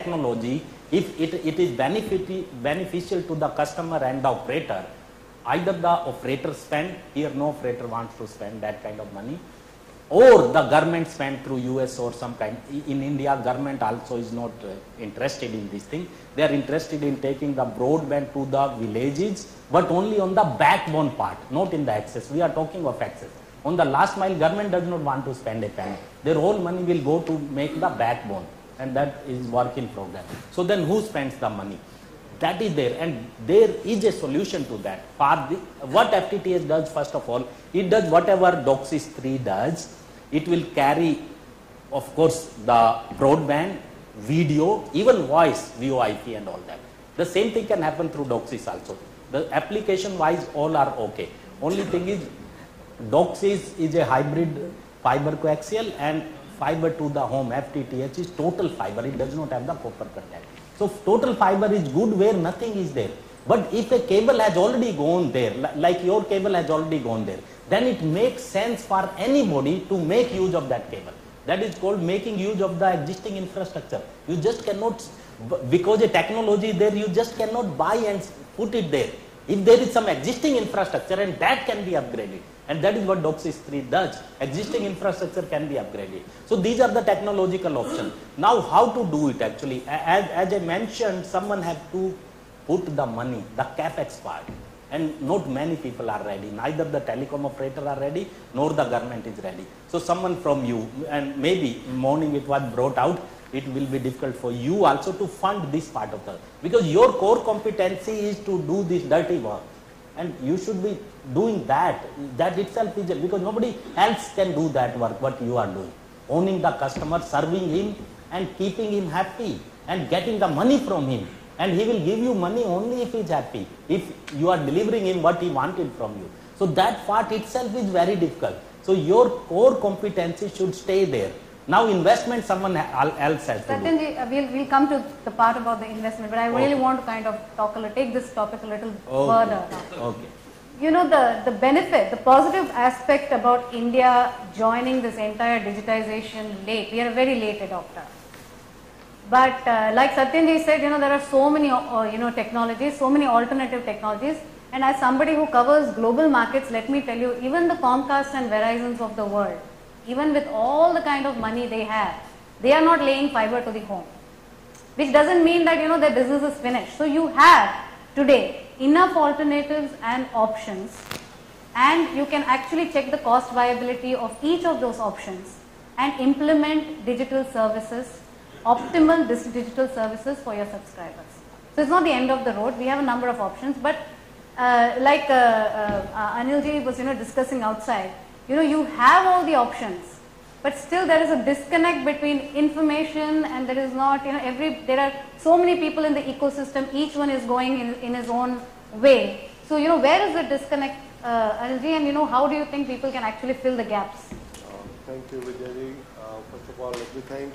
technology, if it is beneficial to the customer and the operator, either the operator spend, here no operator wants to spend that kind of money, or the government spend through US or some kind. In India, government also is not interested in this thing. They are interested in taking the broadband to the villages, but only on the backbone part, not in the access. We are talking of access. On the last mile, government does not want to spend a penny. Their whole money will go to make the backbone, and that is work in progress. So then who spends the money? That is there, and there is a solution to that. What FTTH does, first of all, it does whatever DOCSIS 3 does. It will carry, of course, the broadband, video, even voice, VoIP and all that. The same thing can happen through DOCSIS also. The application wise, all are okay. Only thing is, DOCSIS is a hybrid fiber coaxial, and fiber to the home, FTTH, is total fiber. It does not have the copper contact. So total fiber is good where nothing is there. But if a cable has already gone there, like your cable has already gone there, then it makes sense for anybody to make use of that cable. That is called making use of the existing infrastructure. You just cannot, because a technology is there, you just cannot buy and put it there. If there is some existing infrastructure, and that can be upgraded, and that is what DOCSIS 3 does. Existing infrastructure can be upgraded. So these are the technological options. Now how to do it actually? As I mentioned, someone have to put the money, the capex part, and not many people are ready. Neither the telecom operator are ready, nor the government is ready. So someone from you, and maybe morning it was brought out, it will be difficult for you also to fund this part of the, because your core competency is to do this dirty work, and you should be doing that. That itself is, because nobody else can do that work what you are doing. Owning the customer, serving him and keeping him happy and getting the money from him. And he will give you money only if he is happy, if you are delivering him what he wanted from you. So that part itself is very difficult. So your core competency should stay there. Now investment someone else has to do. Certainly, we'll come to the part about the investment, but I really want to kind of take this topic a little further now. Okay. You know, the benefit, the positive aspect about India joining this entire digitization late, we are a very late adopter. But like Satyanji said, you know, there are so many, technologies, so many alternative technologies. And as somebody who covers global markets, let me tell you, even the Comcast and Verizons of the world, even with all the kind of money they have, they are not laying fiber to the home. Which doesn't mean that, you know, their business is finished. So you have today enough alternatives and options, and you can actually check the cost viability of each of those options and implement digital services, optimal digital services for your subscribers. So it's not the end of the road. We have a number of options, but like Anilji was, discussing outside, you have all the options, but still there is a disconnect between information, and there is not, there are so many people in the ecosystem, each one is going in his own way. So, where is the disconnect, Anilji, and how do you think people can actually fill the gaps? Thank you, Vijay. First of all, let me thank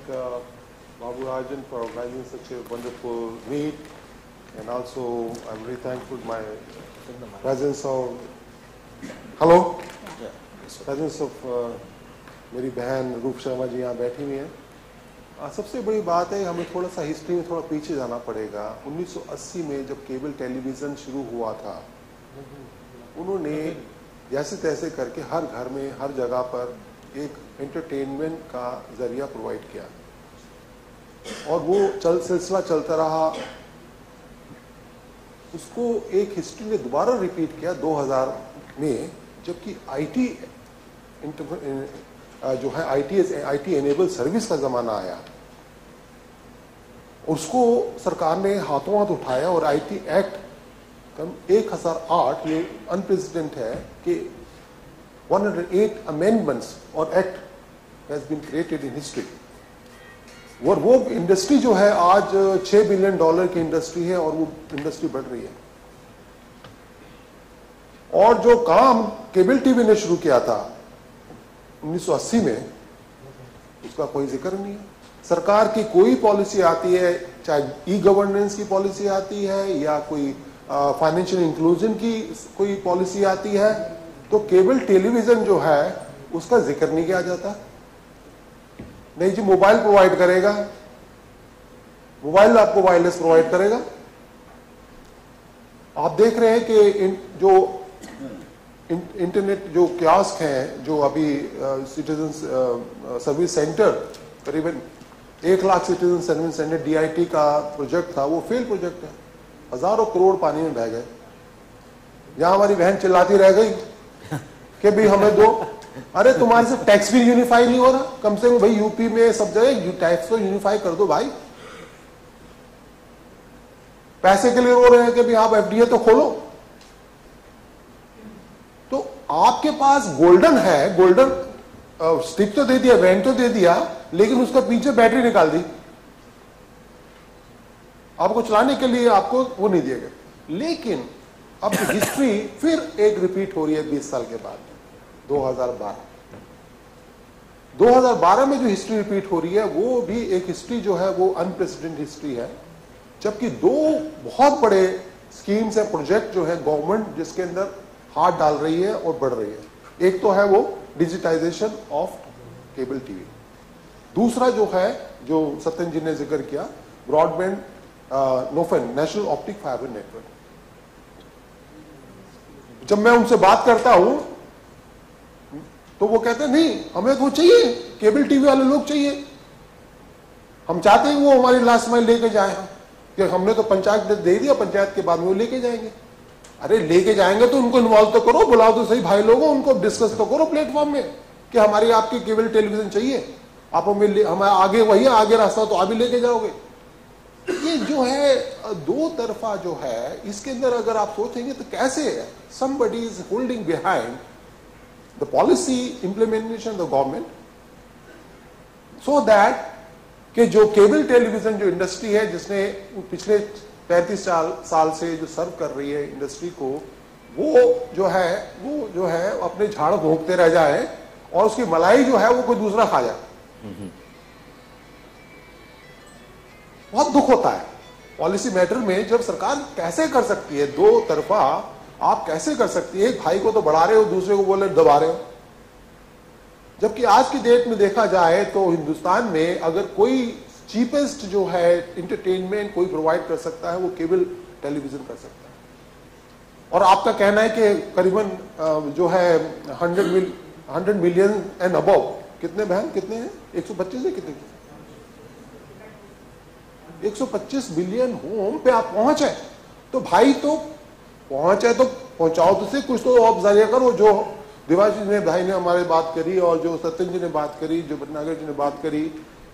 Babu Rajan for organizing such a wonderful meet, and also I'm very thankful to my presence of presence of मेरी बहन रूप शर्मा जी यहाँ बैठी हुई हैं। सबसे बड़ी बात है, हमें थोड़ा सा हिस्ट्री में थोड़ा पीछे जाना पड़ेगा। 1980 में जब केबल टेलीविज़न शुरू हुआ था, उन्होंने जैसे तैसे करके हर घर में, हर जगह पर एक एंटरटेनमेंट का जरिया प्रोवाइड किया, और वो सिलसिला चलता रहा। उसको एक हिस्ट्री ने दोबारा रिपीट किया 2000 में, जबकि आईटी जो है आईटी एनेबल सर्विस का ज़माना आया, उसको सरकार ने हाथों हाथ उठाया, और आईटी एक्ट 1008 ये अनप्रेसिडेंट है कि 108 अमेंडमेंट्स और act has been created in history. और वो इंडस्ट्री जो है आज $6 बिलियन की इंडस्ट्री है, और वो इंडस्ट्री बढ़ रही है। और जो काम केबल टीवी ने शुरू किया था 1980 में, उसका कोई जिक्र नहीं है। सरकार की कोई पॉलिसी आती है, चाहे ई गवर्नेंस की पॉलिसी आती है या कोई फाइनेंशियल इंक्लूजन की कोई पॉलिसी आती है, तो केबल टेलीविजन जो है उसका जिक्र नहीं किया जाता। नहीं जी, मोबाइल प्रोवाइड करेगा, मोबाइल आपको वायरलेस प्रोवाइड करेगा। आप देख रहे हैं कि जो इंटरनेट जो कियास्क हैं, जो अभी सिटीजन सर्विस सेंटर, करीबन 1 lakh citizen service centre DIT का प्रोजेक्ट था, वो फेल प्रोजेक्ट है। हजारों करोड़ पानी में बह गए। यहां हमारी बहन चिल्लाती रह गई कि भाई हमें दो। अरे तुम्हारे से टैक्स भी यूनिफाई नहीं हो रहा, कम से कम भाई यूपी में सब जगह टैक्स तो यूनिफाई कर दो भाई। पैसे के लिए रो रहे हैं कि भाई आप FDA तो खोलो। तो आपके पास गोल्डन है, गोल्डन स्टिक तो दे दिया, वैन तो दे दिया, लेकिन उसका पीछे बैटरी निकाल दी। आपको चलाने के लिए आपको वो नहीं दिया गया। लेकिन अब हिस्ट्री फिर एक रिपीट हो रही है 20 साल के बाद, 2012 में जो हिस्ट्री रिपीट हो रही है वो भी एक हिस्ट्री जो है वो अनप्रेसिडेंट हिस्ट्री है। जबकि 2 बहुत बड़े स्कीम्स है, प्रोजेक्ट जो है गवर्नमेंट जिसके अंदर हाथ डाल रही है और बढ़ रही है। एक तो है वो डिजिटाइजेशन ऑफ केबल टीवी, दूसरा जो है जो सत्यन जी ने जिक्र किया broadband NOFN, national optic fibre network. जब मैं उनसे बात करता हूं तो वो कहते हैं नहीं हमें तो चाहिए, केबल टीवी वाले लोग चाहिए, हम चाहते हैं वो हमारी लास्ट माइल लेके जाए। कि हमने तो पंचायत दे दिया, पंचायत के बाद में वो लेके जाएंगे। अरे लेके जाएंगे तो उनको इन्वॉल्व तो करो, बुलाओ तो सही भाई लोगों, उनको डिस्कस तो करो प्लेटफॉर्म में कि हमारी आपकी केबल टेलीविजन चाहिए, आप हमें आगे वही आगे रास्ता तो आप ही लेके जाओगे। ये जो है 2 तरफा जो है, इसके अंदर अगर आप सोचेंगे तो कैसे somebody is holding behind the policy implementation of the government so that कि जो केबल टेलीविजन जो इंडस्ट्री है जिसने पिछले 35 साल से जो सर्व कर रही है इंडस्ट्री को, वो जो है अपने झाड़ भोंकते रह जाए और उसकी मलाई जो है वो कोई दूसरा खा जाए। बहुत दुख होता है पॉलिसी मैटर में जब सरकार कैसे कर सकती है 2 तरफा, आप कैसे कर सकती है, एक भाई को तो बढ़ा रहे हो दूसरे को बोले दबा रहे हो। जबकि आज की डेट में देखा जाए तो हिंदुस्तान में अगर कोई चीपेस्ट जो है इंटरटेनमेंट कोई प्रोवाइड कर सकता है वो केबल टेलीविजन कर सकता है। और आपका कहना है कि करीबन जो है 100 मिलियन एंड अबव, कितने बहन कितने हैं, 125 है कितने, 125 बिलियन होम पे आप पहुंचे तो भाई तो पहुंचे तो पहुंचाओ तो से कुछ तो आप जारी करो। जो देवाशीष ने भाई ने हमारे बात करी और जो सत्यन जी ने बात करी, जो भटनागर जी ने बात करी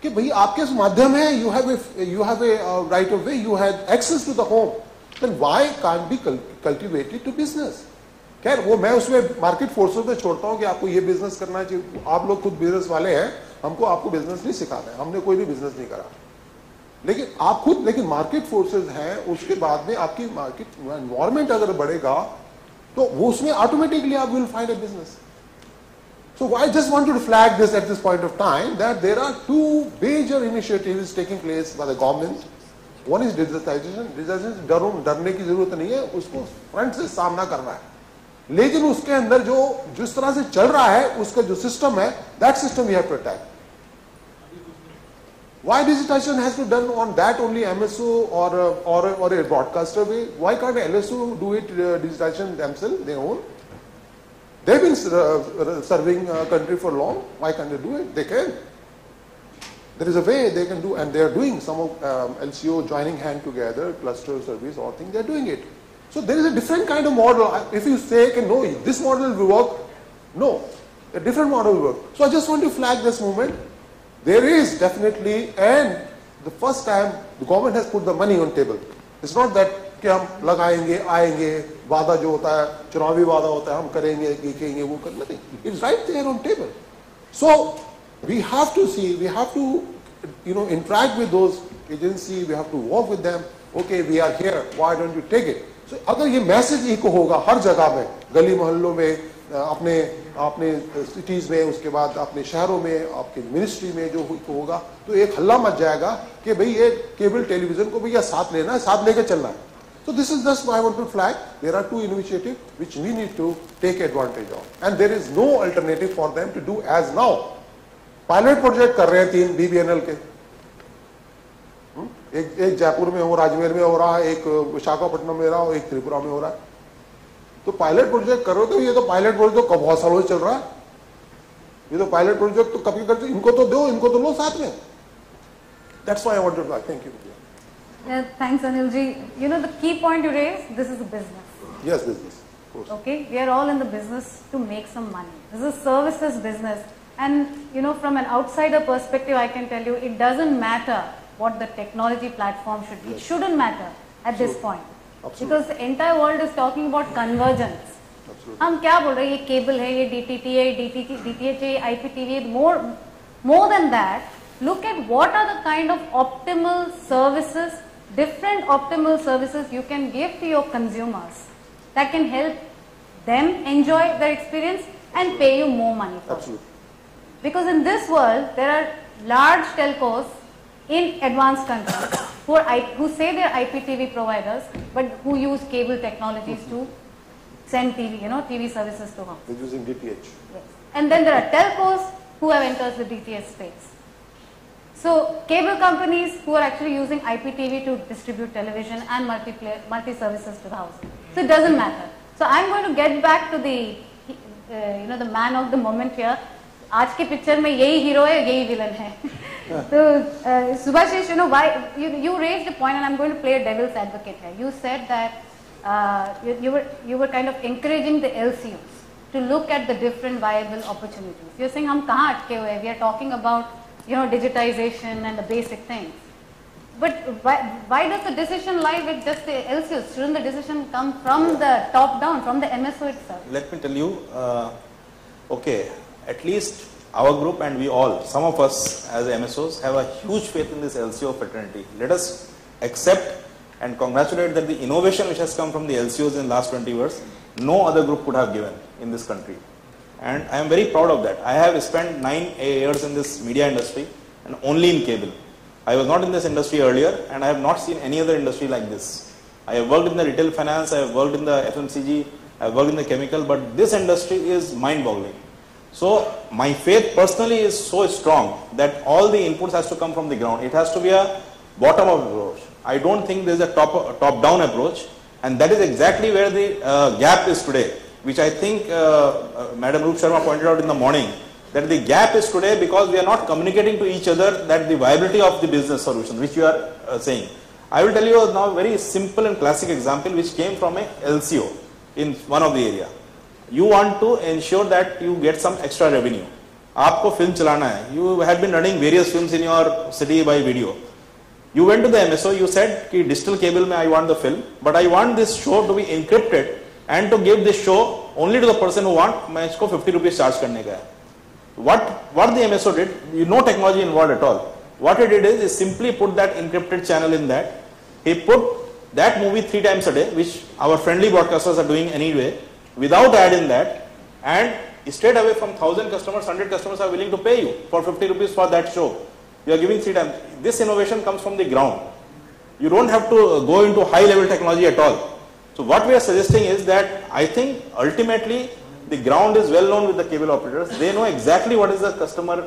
कि भाई आपके माध्यम है, you have a right of way, you have access to the home, then why can't be cultivated to business. खैर वो मैं उसमें मार्केट फोर्सेस पे छोड़ता हूं कि आपको ये बिजनेस करना चाहिए, आप लोग खुद बिजनेस वाले हैं, हमको आपको बिजनेस नहीं सिखाना है, हमने कोई भी बिजनेस नहीं करा, लेकिन आप खुद, लेकिन मार्केट फोर्सेस हैं, उसके बाद में आपकी मार्केट एनवायरमेंट अगर बढ़ेगा तो वो उसमें ऑटोमेटिकली आप will find a business. So I just wanted to flag this at this point of time that there are 2 major initiatives taking place by the government. One is digitization. Digitization डरने की जरूरत नहीं है, उसको front से सामना करना है, लेकिन उसके अंदर जो जिस तरह से चल रहा है उसका जो सिस्टम है, that system we have to attack. Why digitization has to be done on that only MSO or a broadcaster way? Why can't LSO do it digitization themselves, their own? They've been serving country for long. Why can't they do it? They can. There is a way they can do, and they are doing. Some of LCO joining hand together, cluster service, all things, they are doing it. So there is a different kind of model. If you say, okay, no, this model will work, no, a different model will work. So I just want to flag this movement. There is definitely, and the first time the government has put the money on table. It's not that कि हम लगाएंगे आएंगे, वादा जो होता है चुनावी वादा होता है, हम करेंगे ये करेंगे वो करेंगे, नहीं, it's right there on table. So we have to see, we have to interact with those agencies, we have to work with them. Okay, we are here, why don't you take it? So अगर ये message eco होगा हर जगह में, गली मोहल्लों में, अपने cities में, उसके बाद अपने शहरों में, आपके मिनिस्ट्री में जो होगा, तो एक हल्ला मच जाएगा कि भाई ये केबल टेलीविजन को भैया साथ लेना है, साथ लेकर चलना है। So this is just why I want to flag. There are 2 initiatives which we need to take advantage of, and there is no alternative for them to do as now. Pilot project कर रहे हैं 3 BBNL के, एक जयपुर में हो रहा, अजमेर में हो रहा, एक विशाखापट्टनम में हो रहा, एक त्रिपुरा में हो रहा है। तो पायलट प्रोजेक्ट करो, तो ये तो पायलट प्रोजेक्ट तो बहुत सालों से चल रहा है। ये तो पायलट प्रोजेक्ट तो कभी करते, इनको तो दो, इनको तो लो साथ में। That's why I wanted to thank you. Yeah, thanks, Anilji. You know, the key point you raised, this is a business. Yes, business, of course. Okay, we are all in the business to make some money. This is a services business, and you know, from an outsider perspective, I can tell you, it doesn't matter what the technology platform should be. It shouldn't matter at this point, because the entire world is talking about convergence. हम क्या बोल रहे हैं? ये cable है, ये DTT है, DTH है, IPTV है. More than that, look at what are the kind of optimal services, different optimal services you can give to your consumers that can help them enjoy their experience and pay you more money for it. Because in this world, there are large telcos in advanced countries who say they are IPTV providers, but who use cable technologies to send TV, TV services to homes. They're using DTH. Yes. And then there are telcos who have entered the DTH space. So cable companies who are actually using IPTV to distribute television and multi-services to the house. So it doesn't matter. So I'm going to get back to the, the man of the moment here. आज के picture में यही hero है, यही villain है. So Subhashish, why you raised a point, and I'm going to play a devil's advocate here. You said that you were kind of encouraging the LCOs to look at the different viable opportunities. You're saying हम कहाँ अटके हुए हैं? We are talking about digitization and the basic things. But why does the decision lie with just the LCOs? Shouldn't the decision come from the top down, from the MSO itself? Let me tell you, okay, at least our group and we all, some of us as MSOs have a huge faith in this LCO fraternity. Let us accept and congratulate that the innovation which has come from the LCOs in the last 20 years, no other group could have given in this country. And I am very proud of that. I have spent 9 years in this media industry and only in cable. I was not in this industry earlier, and I have not seen any other industry like this. I have worked in the retail finance, I have worked in the FMCG, I have worked in the chemical, but this industry is mind-boggling. So my faith personally is so strong that all the inputs has to come from the ground. It has to be a bottom-up approach. I don't think there is a top-down approach, and that is exactly where the gap is today, which I think Madam Roop Sharma pointed out in the morning, that the gap is today because we are not communicating to each other that the viability of the business solution, which you are saying. I will tell you now a very simple and classic example which came from a LCO in one of the area. You want to ensure that you get some extra revenue. आपको film चलाना है. You had been running various films in your city by video. You went to the MSO, you said कि digital cable में I want the film, but I want this show to be encrypted and to give this show only to the person who want, मैं इसको 50 rupees charge करने का है. What the MSO did, no technology involved at all. What he did is simply put that encrypted channel in that. He put that movie 3 times a day, which our friendly broadcasters are doing anyway, without ad in that, and straight away from 1,000 customers, 100 customers are willing to pay you for 50 rupees for that show. You are giving 3 times. This innovation comes from the ground. You don't have to go into high level technology at all. So what we are suggesting is that I think ultimately the ground is well known with the cable operators. They know exactly what is the customer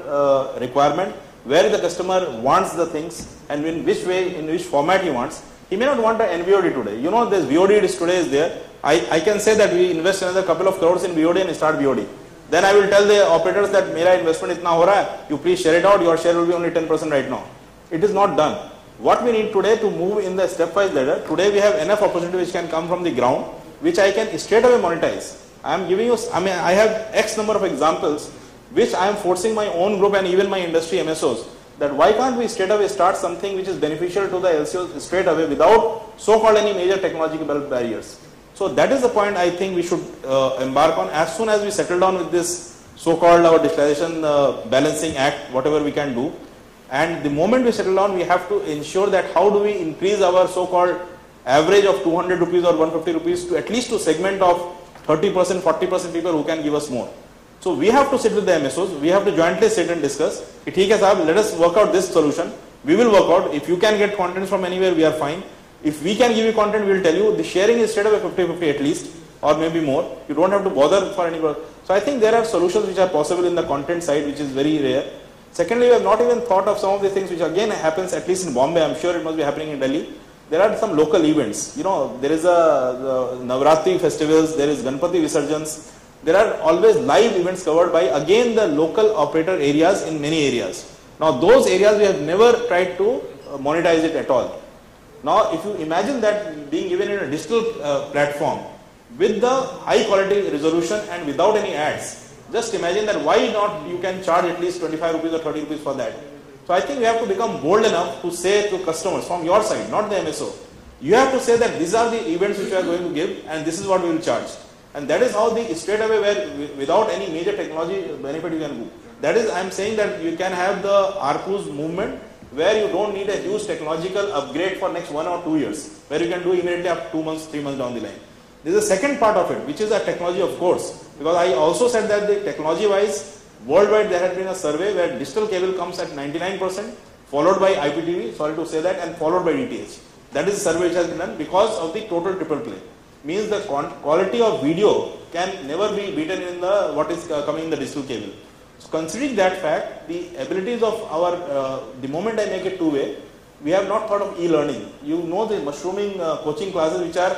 requirement, where the customer wants the things, and in which way, in which format he wants. He may not want an NVOD today. This VOD today is there. I can say that we invest another couple of crores in VOD and start VOD. Then I will tell the operators that मेरा investment इतना हो रहा है, you please share it out, your share will be only 10% right now. It is not done. What we need today to move in the stepwise ladder, today we have enough opportunity which can come from the ground, which I can straight away monetize. I am giving you, I have X number of examples which I am forcing my own group and even my industry MSOs, that why can't we straight away start something which is beneficial to the LCOs straight away without so-called any major technological barriers. So that is the point I think we should embark on as soon as we settle down with this so-called our digitalization balancing act, whatever we can do. And the moment we settle down, we have to ensure that how do we increase our so-called average of 200 rupees or 150 rupees to at least to segment of 30%, 40% people who can give us more. So we have to sit with the MSOs, we have to jointly sit and discuss. Okay, sahab, let us work out this solution. We will work out. If you can get content from anywhere, we are fine. If we can give you content, we will tell you. The sharing is straight away 50-50 at least, or maybe more. You don't have to bother for any. So I think there are solutions which are possible in the content side, which is very rare. Secondly, we have not even thought of some of the things which again happens, at least in Bombay. I'm sure it must be happening in Delhi. There are some local events. You know, there is the Navratri festivals, there is Ganpati Visarjans. There are always live events covered by again the local operator areas in many areas. Now those areas we have never tried to monetize it at all. Now if you imagine that being given in a digital platform with the high quality resolution and without any ads, just imagine that why not you can charge at least 25 rupees or 30 rupees for that. So I think we have to become bold enough to say to customers from your side, not the MSO, you have to say that these are the events which we are going to give and this is what we will charge. And that is how the straight away where without any major technology benefit you can do. That is, I am saying that you can have the ARPU's movement where you don't need a huge technological upgrade for next 1 or 2 years, where you can do immediately after 2 months, 3 months down the line. There is a second part of it, which is a technology of course, because I also said that the technology wise, worldwide there has been a survey where digital cable comes at 99%, followed by IPTV, sorry to say that, and followed by DTH. That is the survey which has been done because of the total triple play. Means the quality of video can never be beaten in the what is coming in the digital cable. So considering that fact, the abilities of our, the moment I make it two-way, we have not thought of e-learning. You know the mushrooming coaching classes which are